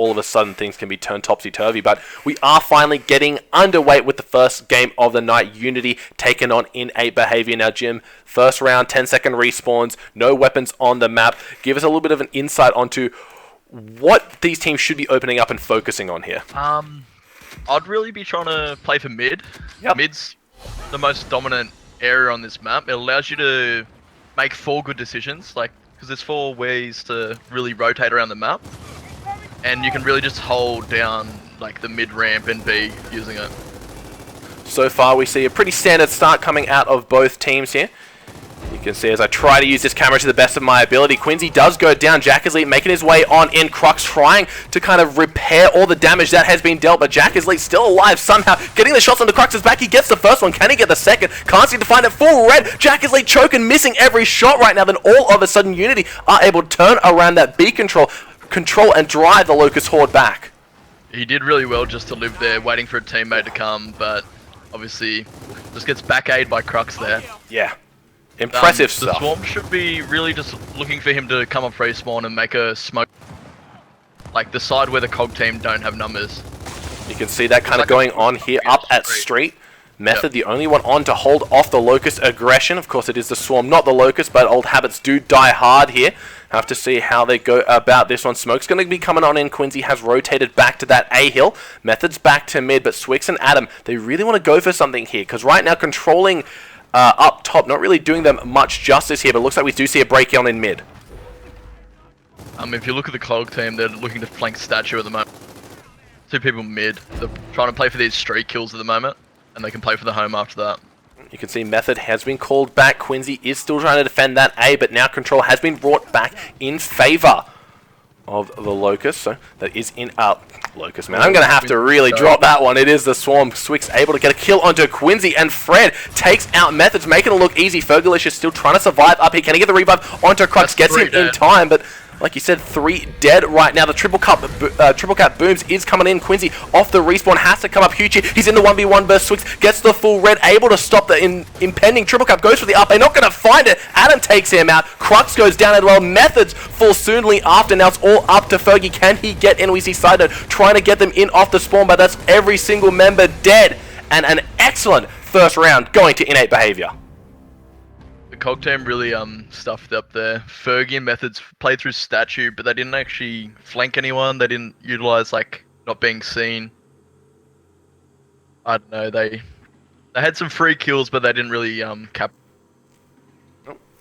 all of a sudden things can be turned topsy-turvy. But we are finally getting underway with the first game of the night. Unity taking on In8 Behavior. Now, Jim, first round, 10-second respawns, no weapons on the map. Give us a little bit of an insight onto what these teams should be opening up and focusing on here. I'd really be trying to play for mid. Yep. Mid's the most dominant area on this map. It allows you to make 4 good decisions, like, because there's 4 ways to really rotate around the map, and you can really just hold down like the mid ramp and B using it. So far we see a pretty standard start coming out of both teams here. You can see as I try to use this camera to the best of my ability, Quincy does go down. Jack is Elite making his way on in. Crux trying to kind of repair all the damage that has been dealt, but Jack is Elite still alive somehow. Getting the shots onto Crux's back. He gets the first one. Can he get the second? Can't seem to find it. Full red. Jack is Elite choking, missing every shot right now. Then all of a sudden Unity are able to turn around that B control and drive the Locust Horde back. He did really well just to live there, waiting for a teammate to come, but obviously just gets back-aid by Crux there. Yeah. Impressive The stuff. Swarm should be really just looking for him to come up respawn and make a smoke, like the side where the COG team don't have numbers. You can see that kind of going on here up at Street. Method, the only one on to hold off the Locust aggression. Of course, it is the Swarm, not the Locust, but old habits do die hard here. Have to see how they go about this one. Smoke's going to be coming on in. Quincy has rotated back to that A hill. Method's back to mid, but Swix and Adam, they really want to go for something here, because right now controlling up top, not really doing them much justice here, but it looks like we do see a break on in mid. If you look at the COG team, they're looking to flank Statue at the moment. 2 people mid. They're trying to play for these street kills at the moment, and they can play for the home after that. You can see Method has been called back. Quincy is still trying to defend that A, but now control has been brought back in favor of the Locust. So that is in Locust, man. I'm going to have to really drop that one. It is the Swarm. Swix able to get a kill onto Quincy, and Fred takes out Methods, making it look easy. Fergalicious still trying to survive up here. Can he get the revive onto Crux? Gets him in time, but like you said, 3 dead right now. The triple cap booms is coming in. Quincy off the respawn has to come up huge. He's in the 1v1 burst. Swix gets the full red, able to stop the impending triple cap. Goes for the up. They're not going to find it. Adam takes him out. Crux goes down as well. Methods fall soonly after. Now it's all up to Fergie. Can he get in? We see Side Note trying to get them in off the spawn, but that's every single member dead. And an excellent first round going to In8 Behavior. COG team really stuffed up there. Fergie and Methods played through Statue, but they didn't actually flank anyone. They didn't utilize like not being seen. I don't know. They had some free kills, but they didn't really cap.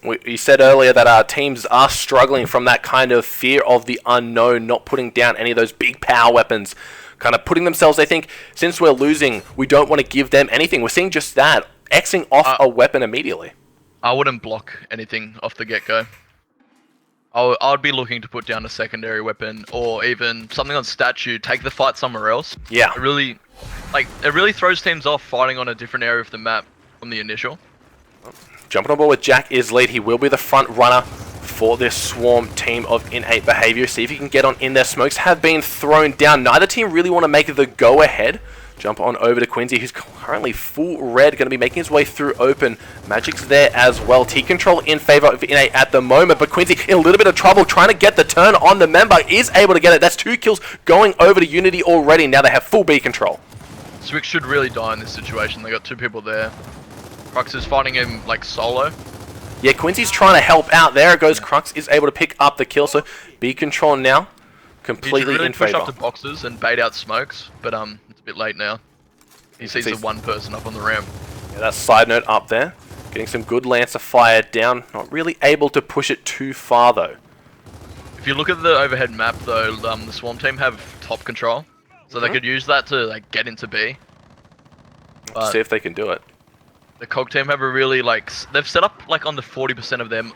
You said earlier that our teams are struggling from that kind of fear of the unknown, not putting down any of those big power weapons, kind of putting themselves, they think, since we're losing, we don't want to give them anything. We're seeing just that, Xing off a weapon immediately. I wouldn't block anything off the get-go. I'd be looking to put down a secondary weapon, or even something on Statue, take the fight somewhere else. Yeah. It really throws teams off fighting on a different area of the map from the initial. Jumping on board with Jack is lead. He will be the front runner for this Swarm team of In8 Behavior. See if he can get on in there. Smokes have been thrown down. Neither team really want to make the go-ahead. Jump on over to Quincy, who's currently full red, going to be making his way through open. Magic's there as well. T-Control in favor of In8 at the moment, but Quincy in a little bit of trouble trying to get the turn on the member. Is able to get it. That's 2 kills going over to Unity already. Now they have full B control. Swix should really die in this situation. They got 2 people there. Crux is fighting him like solo. Yeah, Quincy's trying to help out. There it goes. Crux is able to pick up the kill, so B control now completely really in favor. Push up to boxes and bait out smokes, but it's a bit late now. He sees the 1 person up on the ramp. Yeah, that's Side Note up there. Getting some good Lancer fire down. Not really able to push it too far though. If you look at the overhead map though, the Swarm team have top control, so they could use that to like get into B. Let's see if they can do it. The COG team have a really they've set up like on the 40% of them,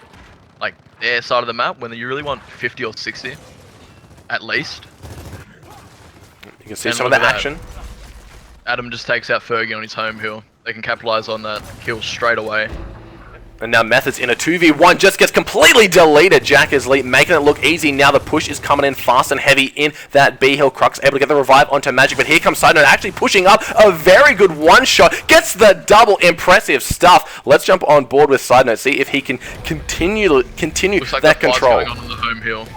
like their side of the map when you really want 50 or 60, at least. You can see some of the action. Adam just takes out Fergie on his home hill. They can capitalize on that kill straight away. And now Methods in a 2v1 just gets completely deleted. Jack is lead, making it look easy. Now the push is coming in fast and heavy in that B hill. Crux able to get the revive onto Magic, but here comes Side Note actually pushing up a very good one shot. Gets the double. Impressive stuff. Let's jump on board with Side Note, see if he can continue Looks like that control. Going on the home hill.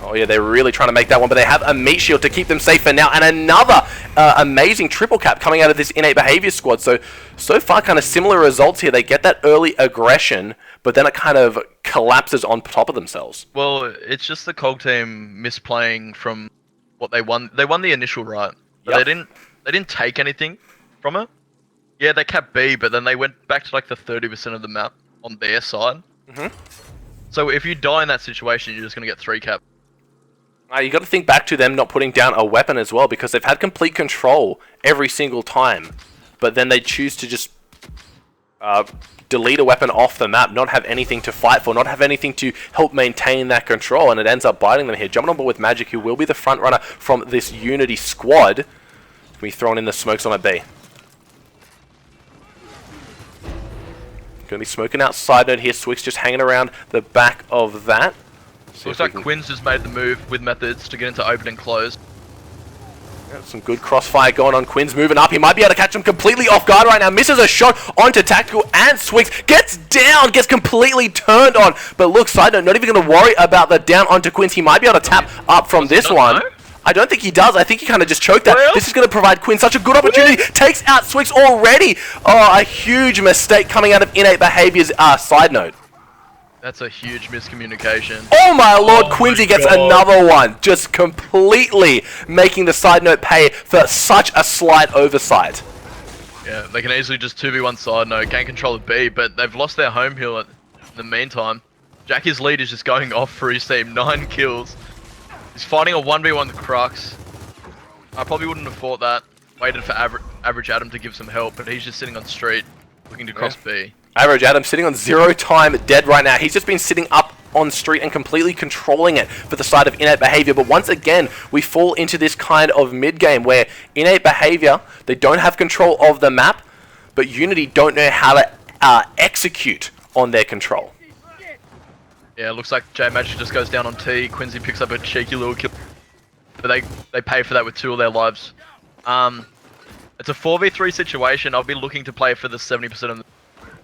Oh yeah, they're really trying to make that one, but they have a meat shield to keep them safe for now, and another amazing triple cap coming out of this innate behavior squad. So far kind of similar results here. They get that early aggression, but then it kind of collapses on top of themselves. Well, it's just the COG team misplaying from what they won. They won the initial right, but they didn't take anything from it. Yeah, they capped B, but then they went back to like the 30% of the map on their side. So if you die in that situation, you're just going to get 3 cap. You got to think back to them not putting down a weapon as well, because they've had complete control every single time, but then they choose to just delete a weapon off the map, not have anything to fight for, not have anything to help maintain that control, and it ends up biting them here. Jumping on board with Magic, who will be the front runner from this Unity squad. Can be thrown in the smokes on a B. Going to be smoking out side node here. Swix just hanging around the back of that. Looks like Quinn's just made the move with methods to get into open and close. Yeah, some good crossfire going on. Quinn's moving up. He might be able to catch him completely off guard right now. Misses a shot onto Tactical, and Swix gets down, gets completely turned on. But look, side note, not even going to worry about the down onto Quinn's. He might be able to tap up from this one. Know? I don't think he does. I think he kind of just choked that. Well, this is going to provide Quinn such a good opportunity. Takes out Swix already. Oh, a huge mistake coming out of Innate Behavior's side note. That's a huge miscommunication. Oh my lord, Quincy gets another one. Just completely making the side note pay for such a slight oversight. Yeah, they can easily just 2v1 side note, gain control of B, but they've lost their home hill in the meantime. Jackie's lead is just going off for his team, 9 kills. He's fighting a 1v1 with Crux. I probably wouldn't have fought that. Waited for Average Adam to give some help, but he's just sitting on street, looking to cross B. Average Adam sitting on 0 time dead right now. He's just been sitting up on street and completely controlling it for the side of Innate Behavior. But once again, we fall into this kind of mid-game where Innate Behavior, they don't have control of the map, but Unity don't know how to execute on their control. Yeah, it looks like J Magic just goes down on T. Quincy picks up a cheeky little kill, but they pay for that with 2 of their lives. It's a 4v3 situation. I'll be looking to play for the 70% of the...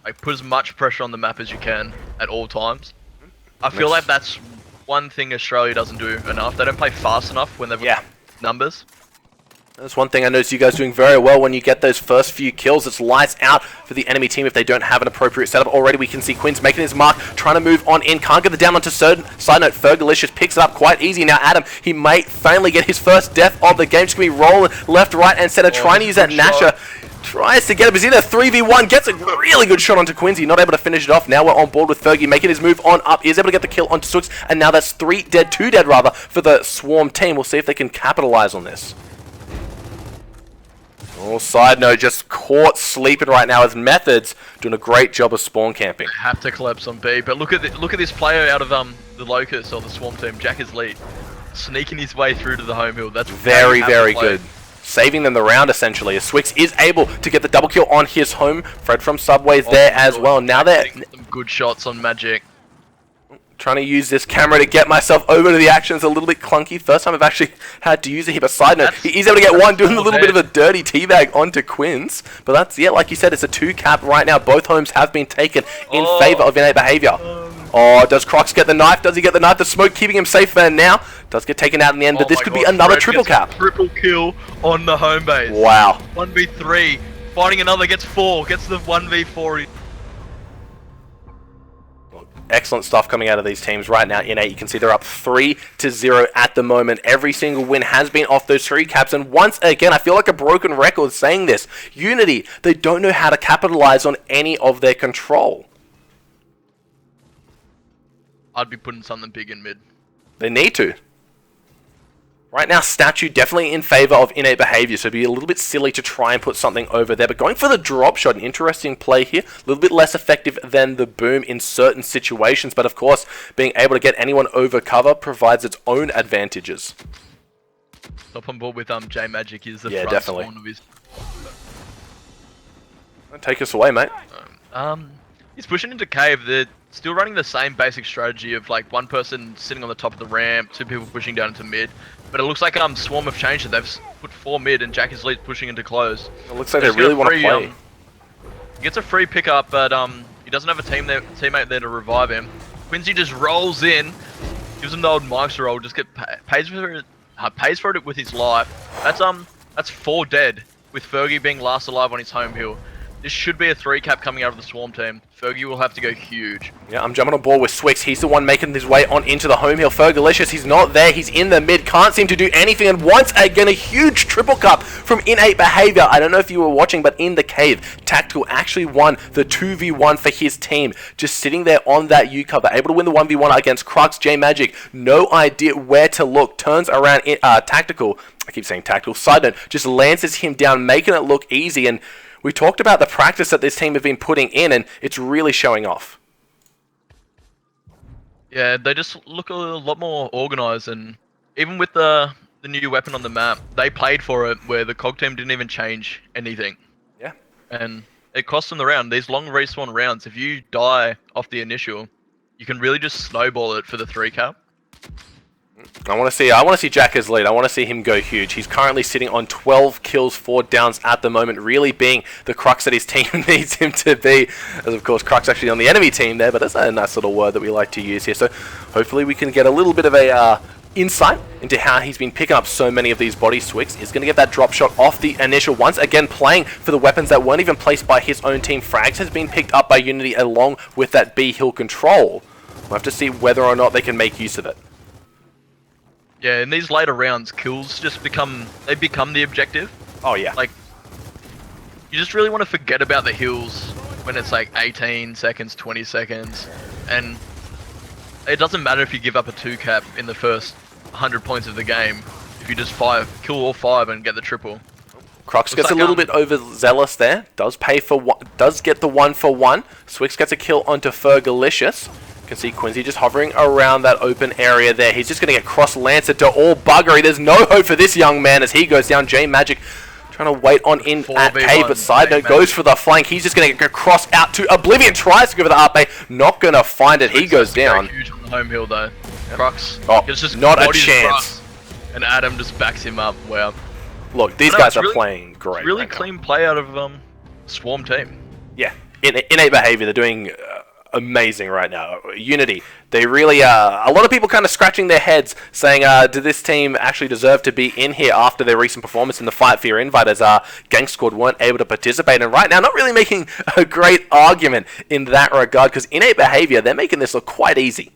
Like, put as much pressure on the map as you can at all times. I feel like that's one thing Australia doesn't do enough. They don't play fast enough when they've got numbers. That's one thing I noticed you guys doing very well when you get those first few kills. It's lights out for the enemy team if they don't have an appropriate setup. Already we can see Quinn's making his mark, trying to move on in. Can't get the down onto side note. Fergalicious picks it up quite easy. Now Adam, he might finally get his first death of the game. Just going to be rolling left, right, and center. Trying to use that Nasher. Tries to get him. He's in a 3v1. Gets a really good shot onto Quincy. Not able to finish it off. Now we're on board with Fergie making his move on up. He is able to get the kill onto Swix. And now that's 2 dead rather, for the Swarm team. We'll see if they can capitalize on this. Oh, side note, just caught sleeping right now as Methods doing a great job of spawn camping. They have to collapse on B, but look at this player out of the Locust or the Swarm team, Jack is lead, sneaking his way through to the home hill. That's very good. Saving them the round essentially. As Swix is able to get the double kill on his home. Fred from Subway's there as well. Now they're some good shots on Magic. Trying to use this camera to get myself over to the action. It's a little bit clunky. First time I've actually had to use it here. But side note, he is able to get one, doing a little bit of a dirty teabag onto Quins. But that's, yeah, like you said, it's a 2 cap right now. Both homes have been taken in favor of Innate Behavior. Oh, does Crocs get the knife? Does he get the knife? The smoke keeping him safe for now. Does get taken out in the end, but this could be another triple cap. Triple kill on the home base. Wow. 1v3. Fighting another, gets 4. Gets the 1v4. Excellent stuff coming out of these teams right now. Innate, you can see they're up 3-0 at the moment. Every single win has been off those 3 caps. And once again, I feel like a broken record saying this. Unity, they don't know how to capitalize on any of their control. I'd be putting something big in mid. They need to. Right now, Statue definitely in favor of Innate Behavior, so it'd be a little bit silly to try and put something over there. But going for the drop shot, an interesting play here. A little bit less effective than the boom in certain situations. But of course, being able to get anyone over cover provides its own advantages. Top on board with J Magic is the front definitely. spawn of his... Take us away, mate. He's pushing into cave. They're still running the same basic strategy of like 1 person sitting on the top of the ramp, 2 people pushing down into mid. But it looks like Swarm have changed it. They've put 4 mid and Jack is lead pushing into close. It looks like they really want to play. He gets a free pickup, but he doesn't have a teammate there to revive him. Quincy just rolls in, gives him the old Mike's roll, just pays for it with his life. That's 4 dead, with Fergie being last alive on his home hill. This should be a 3-cap coming out of the Swarm team. Fergie will have to go huge. Yeah, I'm jumping on board with Swix. He's the one making his way on into the home hill. Fergalicious, he's not there. He's in the mid. Can't seem to do anything. And once again, a huge triple cup from Innate Behavior. I don't know if you were watching, but in the cave, Tactical actually won the 2v1 for his team. Just sitting there on that U cover, able to win the 1v1 against Crux, J-Magic. No idea where to look. Turns around Tactical. I keep saying Tactical. Side note, just lances him down, making it look easy. And we talked about the practice that this team have been putting in, and it's really showing off. Yeah, they just look a lot more organised, and even with the new weapon on the map, they played for it where the COG team didn't even change anything. Yeah. And it cost them the round. These long respawn rounds, if you die off the initial, you can really just snowball it for the 3-cap. I want to see Jacka's lead. I want to see him go huge. He's currently sitting on 12 kills, 4 downs at the moment, really being the Crux that his team needs him to be. As of course, Crux actually on the enemy team there, but that's a nice little word that we like to use here. So hopefully we can get a little bit of a insight into how he's been picking up so many of these body swicks. He's going to get that drop shot off the initial. Once again, playing for the weapons that weren't even placed by his own team. Frags has been picked up by Unity along with that B hill control. We'll have to see whether or not they can make use of it. Yeah, in these later rounds, kills just become the objective. Oh yeah. Like, you just really want to forget about the hills when it's like 18 seconds, 20 seconds, and it doesn't matter if you give up a 2-cap in the first 100 points of the game. If you just kill all 5 and get the triple. Crux gets a little bit overzealous there. Does get the 1-for-1. Swix gets a kill onto Fergalicious. You can see Quincy just hovering around that open area there. He's just going to get cross-lanced to all buggery. There's no hope for this young man as he goes down. J-Magic trying to wait on in at K, but side note goes for the flank. He's just going to get cross out to Oblivion. Tries to go for the RP. Not going to find it. He goes down. Huge on the home hill though. Crux. Oh, just not a chance. And Adam just backs him up. Wow. Look, these guys are playing great. Really clean play out of Swarm team. Yeah. Innate Behavior, they're doing amazing right now. Unity, they really a lot of people kind of scratching their heads saying, did this team actually deserve to be in here after their recent performance in the Fight for Your Invite, as Gang Squad weren't able to participate, and right now not really making a great argument in that regard, because Innate Behavior, they're making this look quite easy.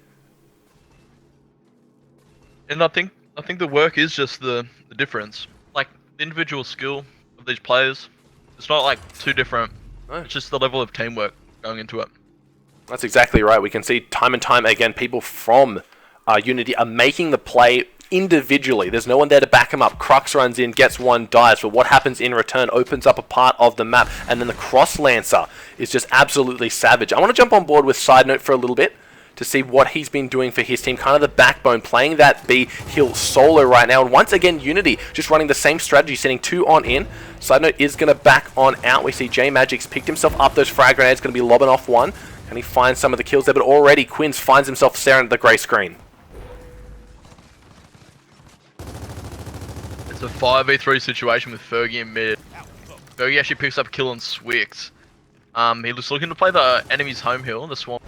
And I think the work is just the difference. Like, the individual skill of these players, it's not like too different. No. It's just the level of teamwork going into it. That's exactly right. We can see time and time again people from Unity are making the play individually. There's no one there to back him up. Crux runs in, gets one, dies, but what happens in return opens up a part of the map, and then the Cross Lancer is just absolutely savage. I want to jump on board with Side Note for a little bit to see what he's been doing for his team, kind of the backbone, playing that B hill solo right now. And once again, Unity just running the same strategy, sending 2 on in. Side Note is going to back on out. We see J-Magic's picked himself up those frag grenades, going to be lobbing off one. And he finds some of the kills there, but already Quinns finds himself staring at the grey screen. It's a 5v3 situation with Fergie in mid. Fergie actually picks up a kill on Swix. He was looking to play the enemy's home hill, the Swamp.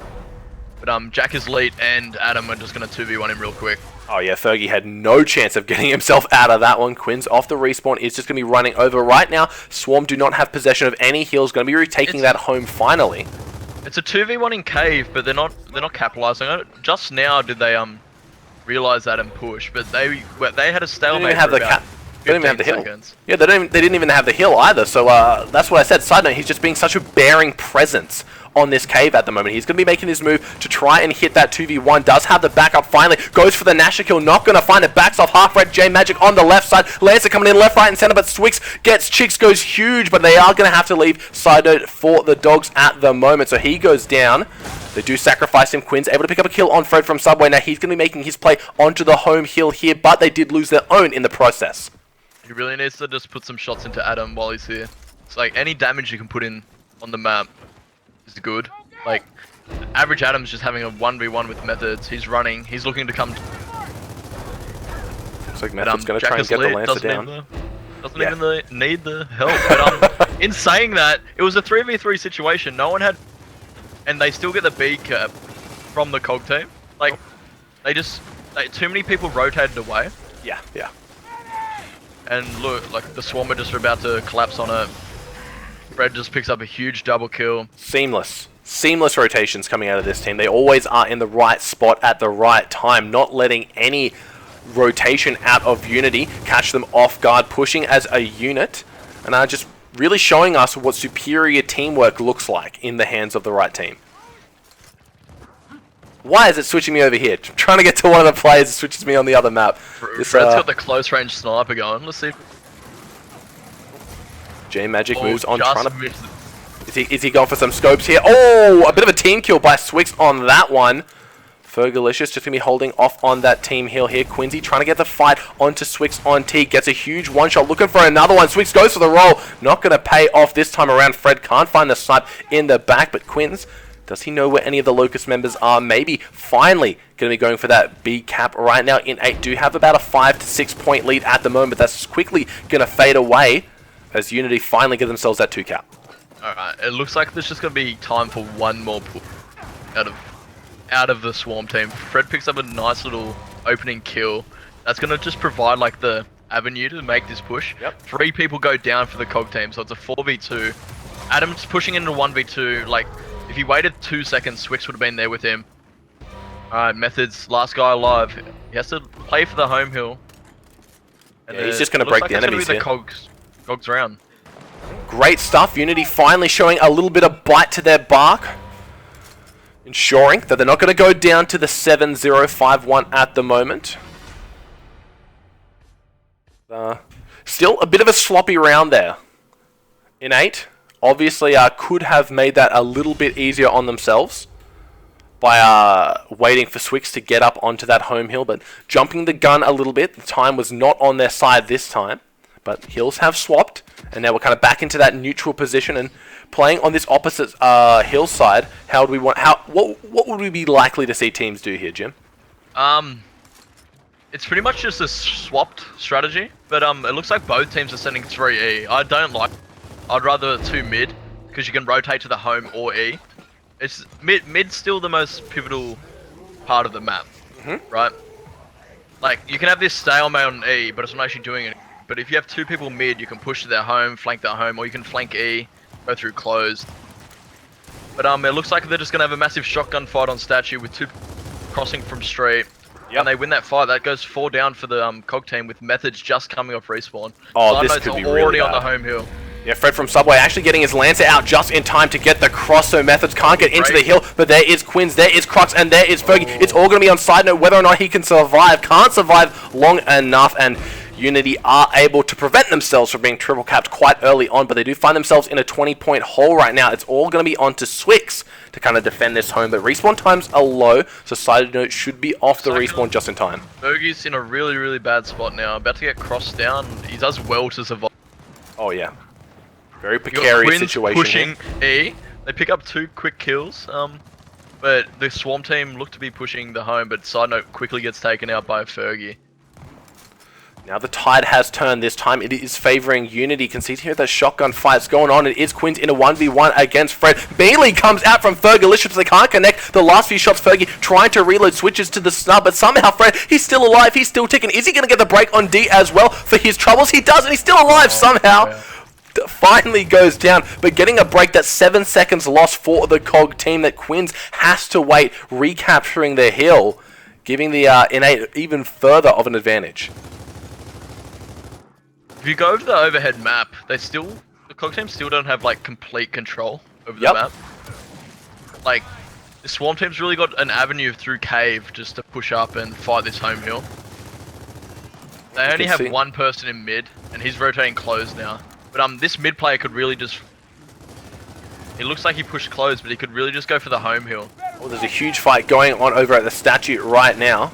But Jack is late and Adam are just going to 2v1 him real quick. Oh yeah, Fergie had no chance of getting himself out of that one. Quinns off the respawn is just going to be running over right now. Swarm do not have possession of any heals, going to be retaking that home finally. It's a 2v1 in cave, but they're not capitalizing on it. Just now did they realize that and push, but they had a stalemate for about 15 seconds. Yeah, they didn't even have the hill either. So that's what I said. Side note, he's just being such a bearing presence on this cave at the moment. He's going to be making his move to try and hit that 2v1. Does have the backup finally. Goes for the Nasher kill. Not going to find it. Backs off half red. J-Magic on the left side. Lancer coming in left, right, and center. But Swix gets Chicks, goes huge. But they are going to have to leave Side Note for the dogs at the moment. So he goes down. They do sacrifice him. Quinn's able to pick up a kill on Fred from Subway. Now he's going to be making his play onto the home hill here. But they did lose their own in the process. He really needs to just put some shots into Adam while he's here. It's like any damage you can put in on the map is good. Like, average Adam's just having a 1v1 with Methods. He's running. He's looking to come. Looks like Method's going to try and get the Lancer down. Doesn't even need the help. But in saying that, it was a 3v3 situation. No one had, and they still get the B cap from the COG team. Like, they just like, too many people rotated away. Yeah, yeah. And look, like the Swarm are just about to collapse on it. Fred just picks up a huge double kill. Seamless. Seamless rotations coming out of this team. They always are in the right spot at the right time, not letting any rotation out of Unity catch them off guard, pushing as a unit, and are just really showing us what superior teamwork looks like in the hands of the right team. Why is it switching me over here? I'm trying to get to one of the players, it switches me on the other map. Fred's got the close range sniper going. Let's see. J-Magic moves on, just trying to... missed it. Is he going for some scopes here? Oh, a bit of a team kill by Swix on that one. Fergalicious just going to be holding off on that team heal here. Quincy trying to get the fight onto Swix on T. Gets a huge one-shot, looking for another one. Swix goes for the roll. Not going to pay off this time around. Fred can't find the snipe in the back, but Quins, does he know where any of the Locust members are? Maybe finally going to be going for that B cap right now. In 8 do have about a 5 to 6 point lead at the moment. That's quickly going to fade away as Unity finally get themselves that 2 cap. Alright, it looks like there's just going to be time for one more pull out of the Swarm team. Fred picks up a nice little opening kill. That's going to just provide like the avenue to make this push. Yep. 3 people go down for the COG team, so it's a 4v2. Adam's pushing into 1v2. Like, if he waited 2 seconds, Swix would have been there with him. Alright, Methods, last guy alive. He has to play for the home hill. And yeah, he's just going to break the enemies here. COG's round. Great stuff. Unity finally showing a little bit of bite to their bark, ensuring that they're not going to go down to the 7-0-5-1 at the moment. Still a bit of a sloppy round there. In 8, obviously could have made that a little bit easier on themselves by waiting for Swix to get up onto that home hill, but jumping the gun a little bit. The time was not on their side this time, but hills have swapped, and now we're kind of back into that neutral position and playing on this opposite hillside. How do we want? What would we be likely to see teams do here, Jim? It's pretty much just a swapped strategy, but it looks like both teams are sending 3E. I don't like. I'd rather 2 mid because you can rotate to the home or E. It's mid's still the most pivotal part of the map, right? Like you can have this stalemate on E, but it's not actually doing it. But if you have 2 people mid, you can push to their home, flank their home, or you can flank E, go through closed. But it looks like they're just gonna have a massive shotgun fight on statue with 2 crossing from street. Yep. And they win that fight. That goes 4 down for the COG team with Methods just coming off respawn. Oh, this could be already really on bad. the home hill. Yeah, Fred from Subway actually getting his Lancer out just in time to get the cross, so Methods can't get into the hill, but there is Quins, there is Crux, and there is Fergie. It's all going to be on side note whether or not he can survive. Can't survive long enough, and Unity are able to prevent themselves from being triple capped quite early on, but they do find themselves in a 20-point hole right now. It's all going to be onto Swix to kind of defend this home, but respawn times are low, so side note should be off the respawn just in time. Fergie's in a really, really bad spot now. About to get crossed down. He does well to survive. Oh, yeah. Very precarious situation. Pushing here. E. They pick up 2 quick kills, but the Swarm team look to be pushing the home, but side note quickly gets taken out by Fergie. Now the tide has turned this time. It is favouring Unity. You can see here the shotgun fights going on. It is Quins in a 1v1 against Fred. Bailey comes out from Fergalicious, but they can't connect. The last few shots, Fergie trying to reload, switches to the snub, but somehow Fred, he's still alive, he's still ticking. Is he going to get the break on D as well for his troubles? He does, and he's still alive somehow. Yeah. Finally goes down, but getting a break. That's 7 seconds lost for the COG team that Quins has to wait, recapturing the hill, giving the Innate even further of an advantage. If you go over the overhead map, the COG team still don't have like complete control over the map. Like, the Swarm team's really got an avenue through cave just to push up and fight this home hill. They only have 1 person in mid, and he's rotating close now. But this mid player could really just... It looks like he pushed close, but he could really just go for the home hill. Well, there's a huge fight going on over at the statue right now.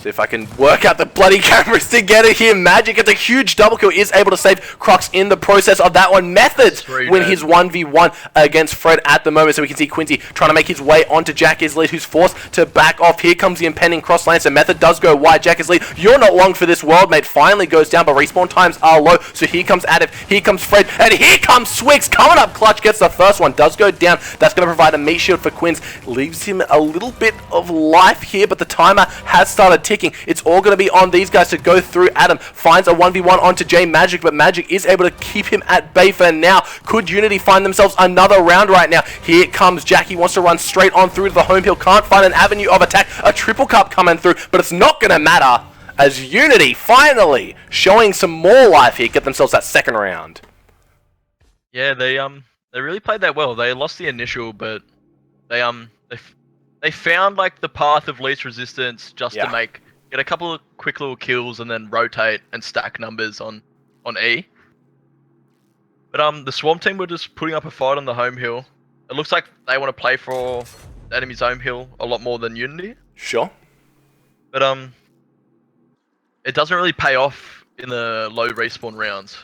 See if I can work out the bloody cameras together here. Magic gets a huge double kill, is able to save Crux in the process of that one. Methods win his 1v1 against Fred at the moment. So we can see Quincy trying to make his way onto Jack Isley, who's forced to back off. Here comes the impending cross lane. So Method does go wide. Jack Isley, you're not long for this world, mate. Finally goes down, but respawn times are low. So here comes Adif, here comes Fred, and here comes Swigs. Coming up clutch, gets the first one. Does go down. That's going to provide a meat shield for Quins. Leaves him a little bit of life here, but the timer has started ticking. It's all going to be on these guys to go through. Adam finds a 1v1 onto J Magic, but Magic is able to keep him at bay for now. Could Unity find themselves another round right now? Here comes Jackie, wants to run straight on through to the home hill, can't find an avenue of attack. A triple cup coming through, but it's not going to matter as Unity finally showing some more life here, get themselves that second round. Yeah, they really played that well. They lost the initial, but they found like the path of least resistance just to get a couple of quick little kills and then rotate and stack numbers on E. But the Swarm team were just putting up a fight on the home hill. It looks like they want to play for the enemy's home hill a lot more than Unity. Sure. But it doesn't really pay off in the low respawn rounds.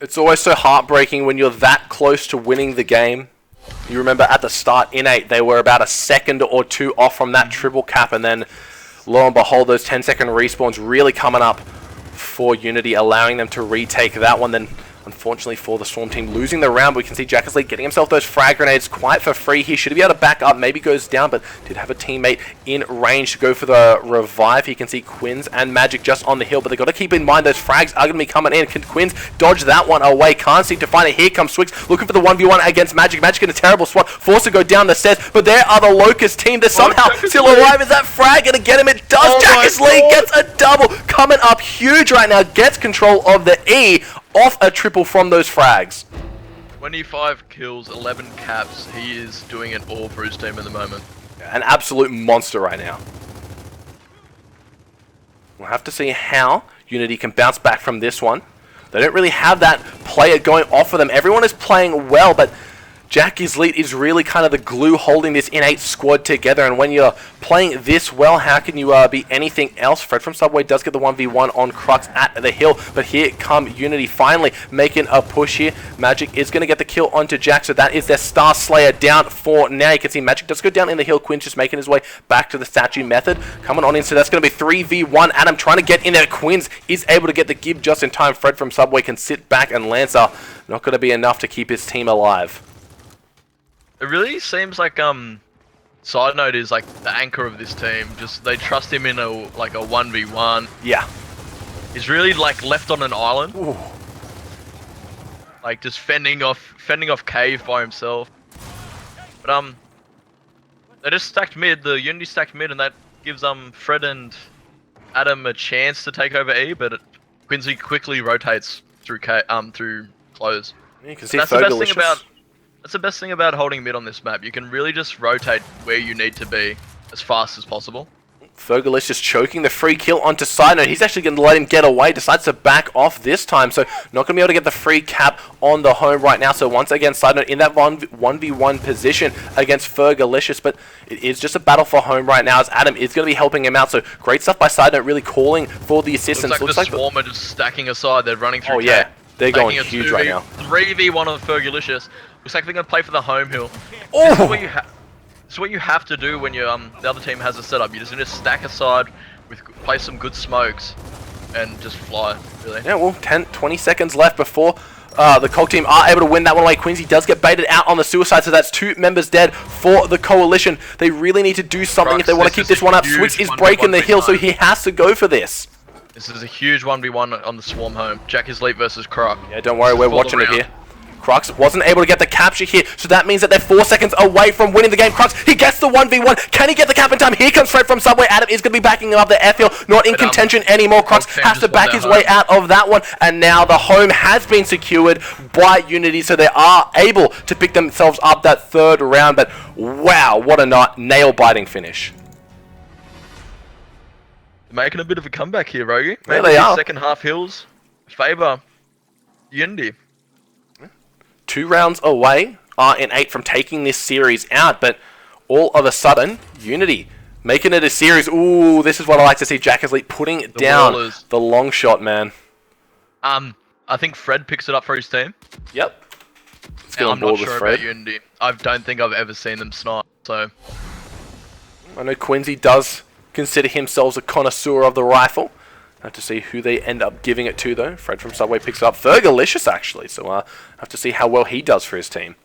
It's always so heartbreaking when you're that close to winning the game. You remember at the start, in 8, they were about a second or two off from that triple cap, and then lo and behold, those 10-second respawns really coming up for Unity, allowing them to retake that one. Then unfortunately for the Swarm team, losing the round. But we can see Jack Isley getting himself those frag grenades quite for free. He should be able to back up, maybe goes down, but did have a teammate in range to go for the revive. He can see Quins and Magic just on the hill, but they've got to keep in mind those frags are going to be coming in. Can Quins dodge that one away? Can't seem to find it. Here comes Swigs looking for the 1v1 against Magic. Magic in a terrible spot, forced to go down the stairs, but there are the Locust team. They're somehow still alive. Is that frag going to get him? It does. Jack Isley gets a double, coming up huge right now, gets control of the E, off a triple from those frags. 25 kills, 11 caps. He is doing it all for his team at the moment. An absolute monster right now. We'll have to see how Unity can bounce back from this one. They don't really have that player going off for them. Everyone is playing well, but Jack Isley is really kind of the glue holding this innate squad together, and when you're playing this well, how can you be anything else? Fred from Subway does get the 1v1 on Crux at the hill, but here come Unity finally making a push here. Magic is going to get the kill onto Jack, so that is their Star Slayer down for now. You can see Magic does go down in the hill. Quinn's just making his way back to the statue method. Coming on in, so that's going to be 3v1. Adam trying to get in there. Quins is able to get the gib just in time. Fred from Subway can sit back, and Lancer not going to be enough to keep his team alive. It really seems like Side Note is like the anchor of this team. Just they trust him in a 1v1. Yeah. He's really like left on an island. Ooh. Like just fending off Cave by himself. But they just stacked mid, the Unity stacked mid, and that gives Fred and Adam a chance to take over E, but Quincy quickly rotates through close. You can see That's the best thing about holding mid on this map. You can really just rotate where you need to be as fast as possible. Fergalicious choking the free kill onto Side Note. He's actually going to let him get away. Decides to back off this time. So not going to be able to get the free cap on the home right now. So once again, Side Note in that 1v1 position against Fergalicious. But it is just a battle for home right now as Adam is going to be helping him out. So great stuff by Side Note, really calling for the assistance. Looks like the Swarm are just stacking aside. They're running through. Oh yeah, they're going huge right now. 3v1 on Fergalicious. Looks like they're going to play for the home hill. Oh! This is what you have to do when you the other team has a setup. You just need to stack aside, play some good smokes, and just fly, really. Yeah, well, 20 seconds left before the Cog team are able to win that one away. Quincy does get baited out on the suicide, so that's 2 members dead for the Coalition. They really need to do something if they want to keep this one up. Switch is breaking the hill, so he has to go for this. This is a huge 1v1 on the Swarm home. Jack Isley versus Croc. Yeah, don't worry, we're watching it here. Crux wasn't able to get the capture here, so that means that they're 4 seconds away from winning the game. Crux, he gets the 1v1. Can he get the cap in time? Here comes Fred from Subway. Adam is going to be backing up the airfield, not in contention anymore. Crux has to back his way out of that one, and now the home has been secured by Unity, so they are able to pick themselves up that third round. But wow, what a nail-biting finish. Making a bit of a comeback here, Rogi. There they are. Second half hills favour Unity. 2 rounds away in 8 from taking this series out, but all of a sudden, Unity Making it a series. Ooh, this is what I like to see. Jack Elite putting it down. Wallers. The long shot, man. I think Fred picks it up for his team. Yep. Let's get And on I'm board not with sure Fred. about Unity. I don't think I've ever seen them snipe, so... I know Quincy does consider himself a connoisseur of the rifle. Have to see who they end up giving it to, though. Fred from Subway picks it up. Fergalicious, actually. So have to see how well he does for his team.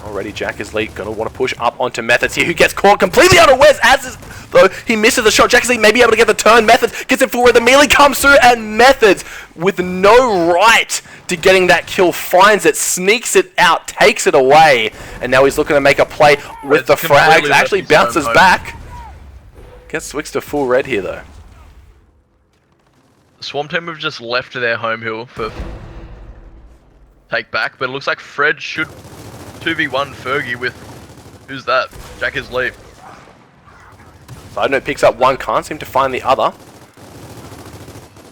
Already, Jack is Lee going to want to push up onto Methods here, who gets caught completely unawares, though he misses the shot. Jack is Lee may be able to get the turn. Methods gets it forward. The melee comes through, and Methods, with no right to getting that kill, finds it, sneaks it out, takes it away, and now he's looking to make a play with the frags. Actually bounces back. Gets switched to full red here, though. The Swarm team have just left their home hill for take back, but it looks like Fred should 2v1 Fergie with, who's that? Jack is Lee. Side note picks up one, can't seem to find the other.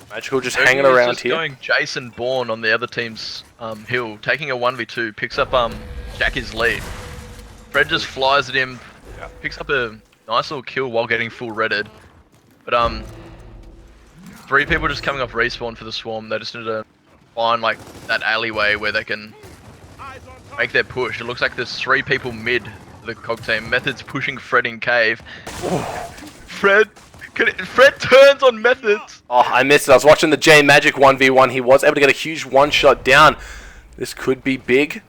Magical just Fergie hanging is around just here. Going Jason Bourne on the other team's hill, taking a 1v2, picks up Jack is Lee. Fred just flies at him, picks up a nice little kill while getting full redded. But 3 people just coming off respawn for the Swarm. They just need to find like that alleyway where they can make their push. It looks like there's 3 people mid the COG team. Methods pushing Fred in cave. Fred turns on Methods. Oh, I missed it. I was watching the J Magic 1v1. He was able to get a huge one-shot down. This could be big.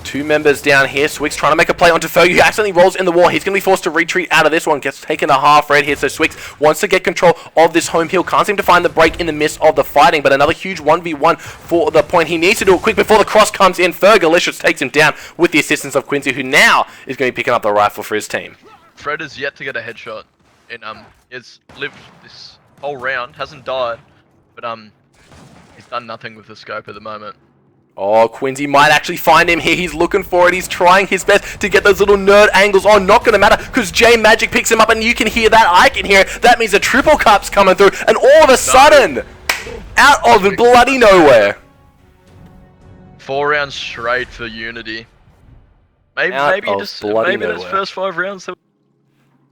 2 members down here. Swix trying to make a play onto Fergie, who accidentally rolls in the wall. He's going to be forced to retreat out of this one. Gets taken a half red here, so Swix wants to get control of this home hill. Can't seem to find the break in the midst of the fighting, but another huge 1v1 for the point. He needs to do it quick before the cross comes in. Fergalicious takes him down with the assistance of Quincy, who now is going to be picking up the rifle for his team. Fred has yet to get a headshot. And he's lived this whole round, hasn't died, but he's done nothing with the scope at the moment. Oh, Quincy might actually find him here. He's looking for it. He's trying his best to get those little nerd angles on. Not going to matter because J Magic picks him up, and you can hear that. I can hear it. That means a triple cup's coming through, and all of a sudden, out of bloody nowhere, 4 rounds straight for Unity. Maybe this first 5 rounds.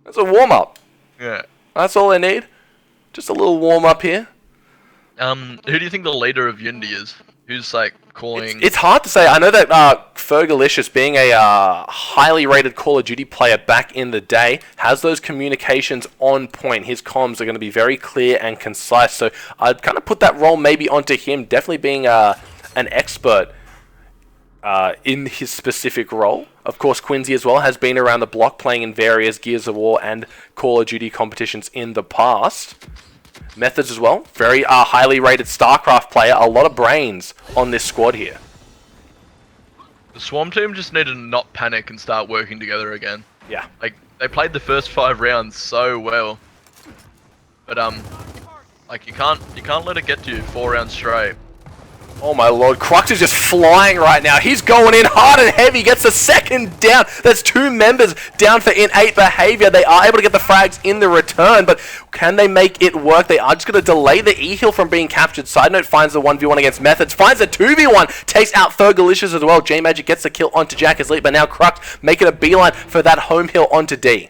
That's a warm up. Yeah. That's all they need. Just a little warm up here. Who do you think the leader of Unity is? Who's like calling? It's hard to say. I know that Fergalicious, being a highly rated Call of Duty player back in the day, has those communications on point. His comms are going to be very clear and concise. So I'd kind of put that role maybe onto him. Definitely being an expert in his specific role. Of course, Quincy as well has been around the block playing in various Gears of War and Call of Duty competitions in the past. Methods as well, very highly rated StarCraft player. A lot of brains on this squad here. The Swarm team just need to not panic and start working together again. Yeah. Like, they played the first 5 rounds so well. But like you can't let it get to you 4 rounds straight. Oh my lord, Crux is just flying right now. He's going in hard and heavy, gets a second down. That's 2 members down for innate behavior. They are able to get the frags in the return, but can they make it work? They are just going to delay the E-Hill from being captured. Side note finds the 1v1 against Methods, finds a 2v1, takes out Fergalicious as well. J-Magic gets the kill onto Jack as Elite, but now Crux making a beeline for that home hill onto D.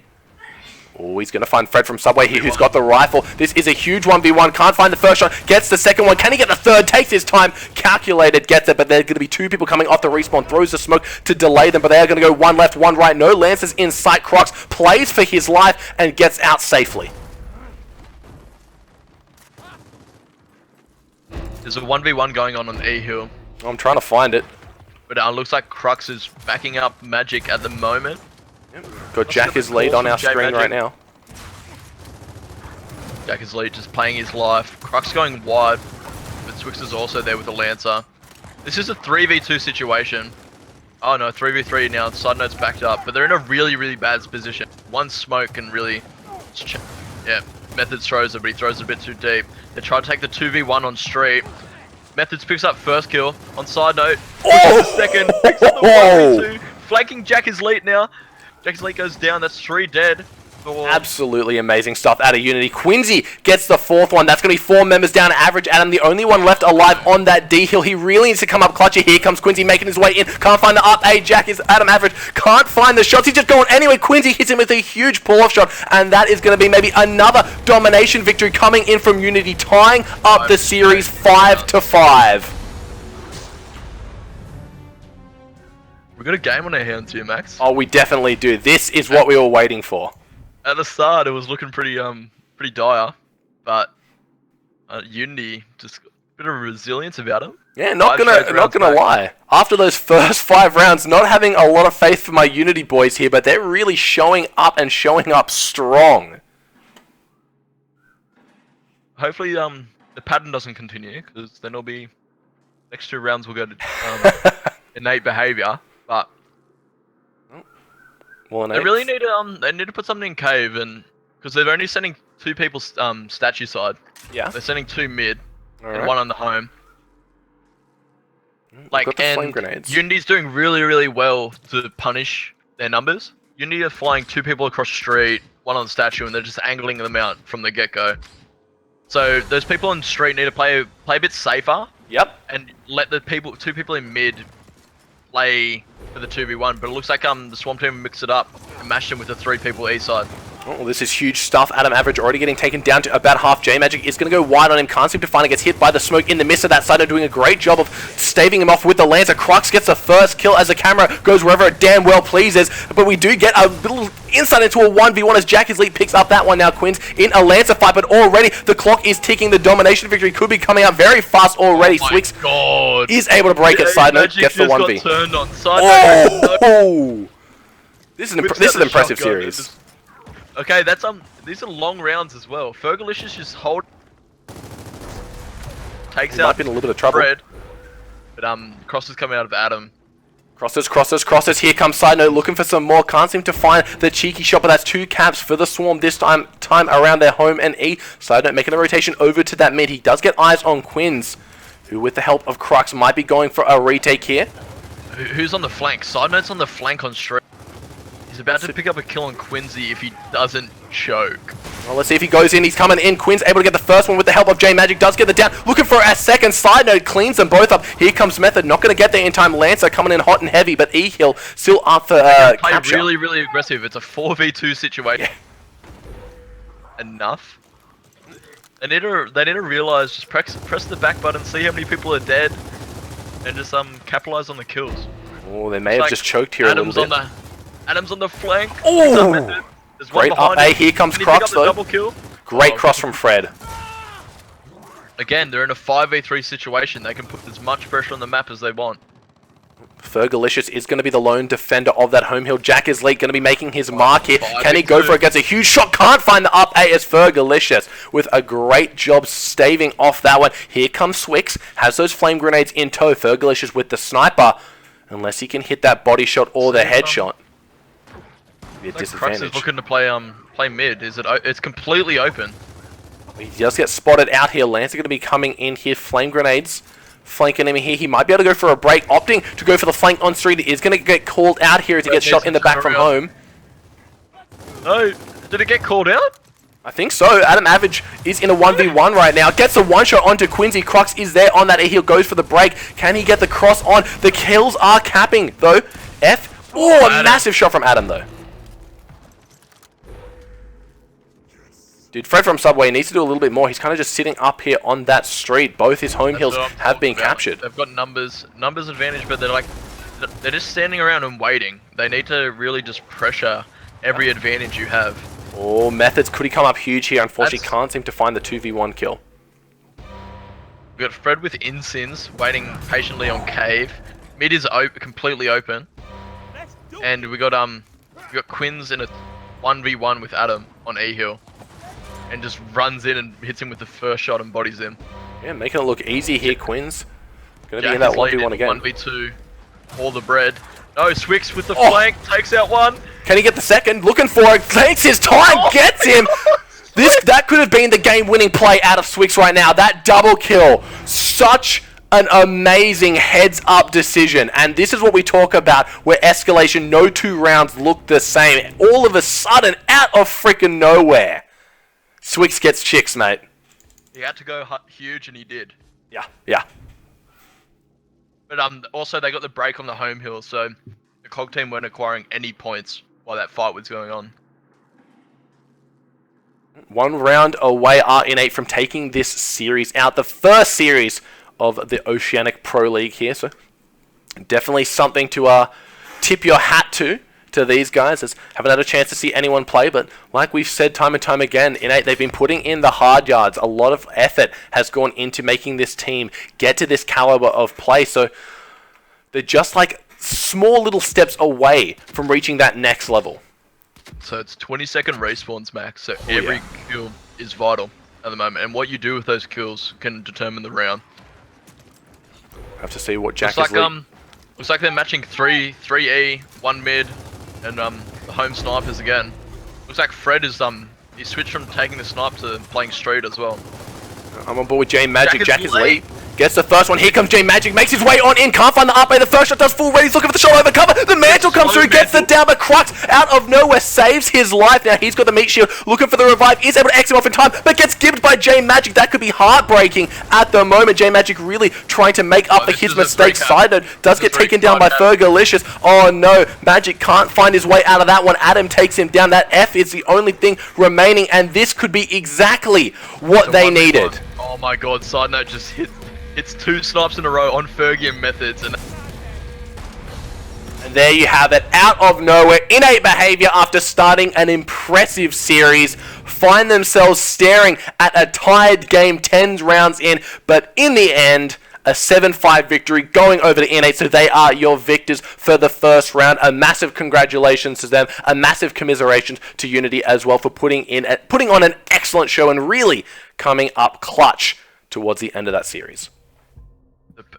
Oh, he's going to find Fred from Subway here, who's got the rifle. This is a huge 1v1. Can't find the first shot. Gets the second one. Can he get the third? Takes his time. Calculated. Gets it. But there's going to be 2 people coming off the respawn. Throws the smoke to delay them. But they are going to go 1 left, 1 right. No Lancers in sight. Crocs plays for his life and gets out safely. There's a 1v1 going on E-Hill. I'm trying to find it. But it looks like Crux is backing up Magic at the moment. Yep. Got Jack is lead on our screen right now. Jack is lead, just playing his life. Crux going wide, but Swix is also there with the Lancer. This is a 3v2 situation. Oh no, 3v3 now. Side note's backed up, but they're in a really, really bad position. One smoke can really... Yeah, Methods throws it, but he throws it a bit too deep. They try to take the 2v1 on street. Methods picks up first kill. On side note, the second, picks up the 1v2. Flanking Jack is lead now. Jack is lead goes down, that's 3 dead. Absolutely amazing stuff out of Unity. Quincy gets the 4th one. That's going to be 4 members down average. Adam, the only one left alive on that D hill. He really needs to come up clutcher. Here comes Quincy making his way in. Can't find the up A. Jack is Adam average. Can't find the shots. He's just going anyway. Quincy hits him with a huge pull-off shot. And that is going to be maybe another domination victory coming in from Unity, tying up the series 5-5. We've got a game on our hands here, Max. Oh, we definitely do. This is what we were waiting for. At the start, it was looking pretty dire, but Unity just got a bit of resilience about it. Yeah, not gonna lie. After those first 5 rounds, not having a lot of faith for my Unity boys here, but they're really showing up and showing up strong. Hopefully, the pattern doesn't continue, because then it'll be next 2 rounds will go to innate behavior, but. Well, they really need to put something in cave, and because they're only sending 2 people statue side. Yeah. They're sending 2 mid and right. 1 on the home. Got the flame grenades. Unity's doing really well to punish their numbers. Unity are flying 2 people across the street, 1 on the statue, and they're just angling them out from the get-go. So those people on the street need to play a bit safer. Yep. And let the 2 people in mid play for the 2v1, but it looks like the Swamp Team mixed it up and mashed him with the 3 people east side. Oh, well, this is huge stuff. Adam average already getting taken down to about half. J-Magic is going to go wide on him. Can't seem to find it. Gets hit by the smoke in the midst of that side. Doing a great job of staving him off with the Lancer. Crux gets the first kill as the camera goes wherever it damn well pleases. But we do get a little insight into a 1v1 as Jackie's Leap picks up that one now. Quinn's in a Lancer fight, but already the clock is ticking. The domination victory could be coming out very fast already. Oh Swix God. is able to break it. Side note, gets the 1v. Turned on. Side note. Oh! This is an impressive series. Okay, these are long rounds as well. Fergalicious just takes out. Might be in a little bit of trouble. Fred, but crosses coming out of Adam. Crosses. Here comes Side Note looking for some more. Can't seem to find the cheeky shot, but that's 2 caps for the Swarm this time around their home and E. Side Note making a rotation over to that mid. He does get eyes on Quinns, who with the help of Crux might be going for a retake here. Who's on the flank? Side Note's on the flank on straight. He's about to pick up a kill on Quincy if he doesn't choke. Well, let's see if he goes in. He's coming in. Quinn's able to get the first one with the help of J-Magic. Does get the down. Looking for a second. Side Note cleans them both up. Here comes Method. Not going to get there in time. Lancer coming in hot and heavy, but E-Hill still up for capture. Really aggressive. It's a 4v2 situation. Yeah. Enough. They need to realize, just press the back button, see how many people are dead, and just capitalize on the kills. Oh, they may have just choked here a little bit. Adam's on the flank. Oh! Great up A. Here comes Crux though. Double kill? Great cross from Fred. Again, they're in a 5v3 situation. They can put as much pressure on the map as they want. Fergalicious is going to be the lone defender of that home hill. Jack is late, going to be making his mark here. Can he go for it? Gets a huge shot. Can't find the up A as Fergalicious with a great job staving off that one. Here comes Swix. Has those flame grenades in tow. Fergalicious with the sniper. Unless he can hit that body shot or the headshot. Be a disadvantage. Crux is looking to play mid. It's completely open. He does get spotted out here. Lancer going to be coming in here. Flame grenades flanking him here. He might be able to go for a break. Opting to go for the flank on street. He is going to get called out here as he gets shot in the back from home. No. Did it get called out? I think so. Adam Average is in a 1v1 right now. Gets a one shot onto Quincy. Crux is there on that. He goes for the break. Can he get the cross on? The kills are capping though. Oh, a massive shot from Adam though. Dude, Fred from Subway needs to do a little bit more. He's kind of just sitting up here on that street. Both his home hills have been captured. They've got numbers advantage, but they're just standing around and waiting. They need to really just pressure every advantage you have. Oh, Methods could he come up huge here. Unfortunately, can't seem to find the 2v1 kill. We've got Fred with Insins waiting patiently on Cave. Mid is completely open. And we got Quinns in a 1v1 with Adam on E-Hill. And just runs in and hits him with the first shot and bodies him. Yeah, making it look easy here, Quinns. Gonna be in that 1v1 again. 1v2, all the bread. No, Swix with the flank, takes out one. Can he get the second? Looking for it, takes his time, gets him! That could have been the game-winning play out of Swix right now. That double kill. Such an amazing heads-up decision. And this is what we talk about, where escalation, no 2 rounds look the same. All of a sudden, out of freaking nowhere, Swix gets chicks, mate. He had to go huge, and he did. Yeah. But also they got the break on the home hill, so the COG team weren't acquiring any points while that fight was going on. 1 round away are Innate from taking this series out. The first series of the Oceanic Pro League here, so definitely something to tip your hat to these guys, as haven't had a chance to see anyone play, but like we've said time and time again, Innate, they've been putting in the hard yards. A lot of effort has gone into making this team get to this caliber of play, so they're just like small little steps away from reaching that next level. So it's 20-second respawns max, so every kill is vital at the moment, and what you do with those kills can determine the round. Have to see what Jack looks is like, looks like they're matching 3 E, 1 mid, and the home snipers again. Looks like Fred is he switched from taking the snipe to playing straight as well. I'm on board with J Magic. Jack is late. Gets the first one. Here comes J Magic. Makes his way on in. Can't find the up. The first shot does full ready. He's looking for the shot over cover. The mantle comes through. Gets the down. But Crux out of nowhere saves his life. Now he's got the meat shield. Looking for the revive. Is able to exit off in time. But gets gibbed by J Magic. That could be heartbreaking at the moment. J Magic really trying to make up for his mistakes. Side note does get taken down by Fergalicious. Oh no. Magic can't find his way out of that one. Adam takes him down. That F is the only thing remaining. And this could be exactly what they needed. Oh my god. Side note just hit. It's 2 snipes in a row on Fergie methods, and there you have it. Out of nowhere, Innate behavior after starting an impressive series find themselves staring at a tied game 10 rounds in, but in the end, a 7-5 victory going over to Innate, so they are your victors for the first round. A massive congratulations to them, a massive commiserations to Unity as well for putting on an excellent show and really coming up clutch towards the end of that series.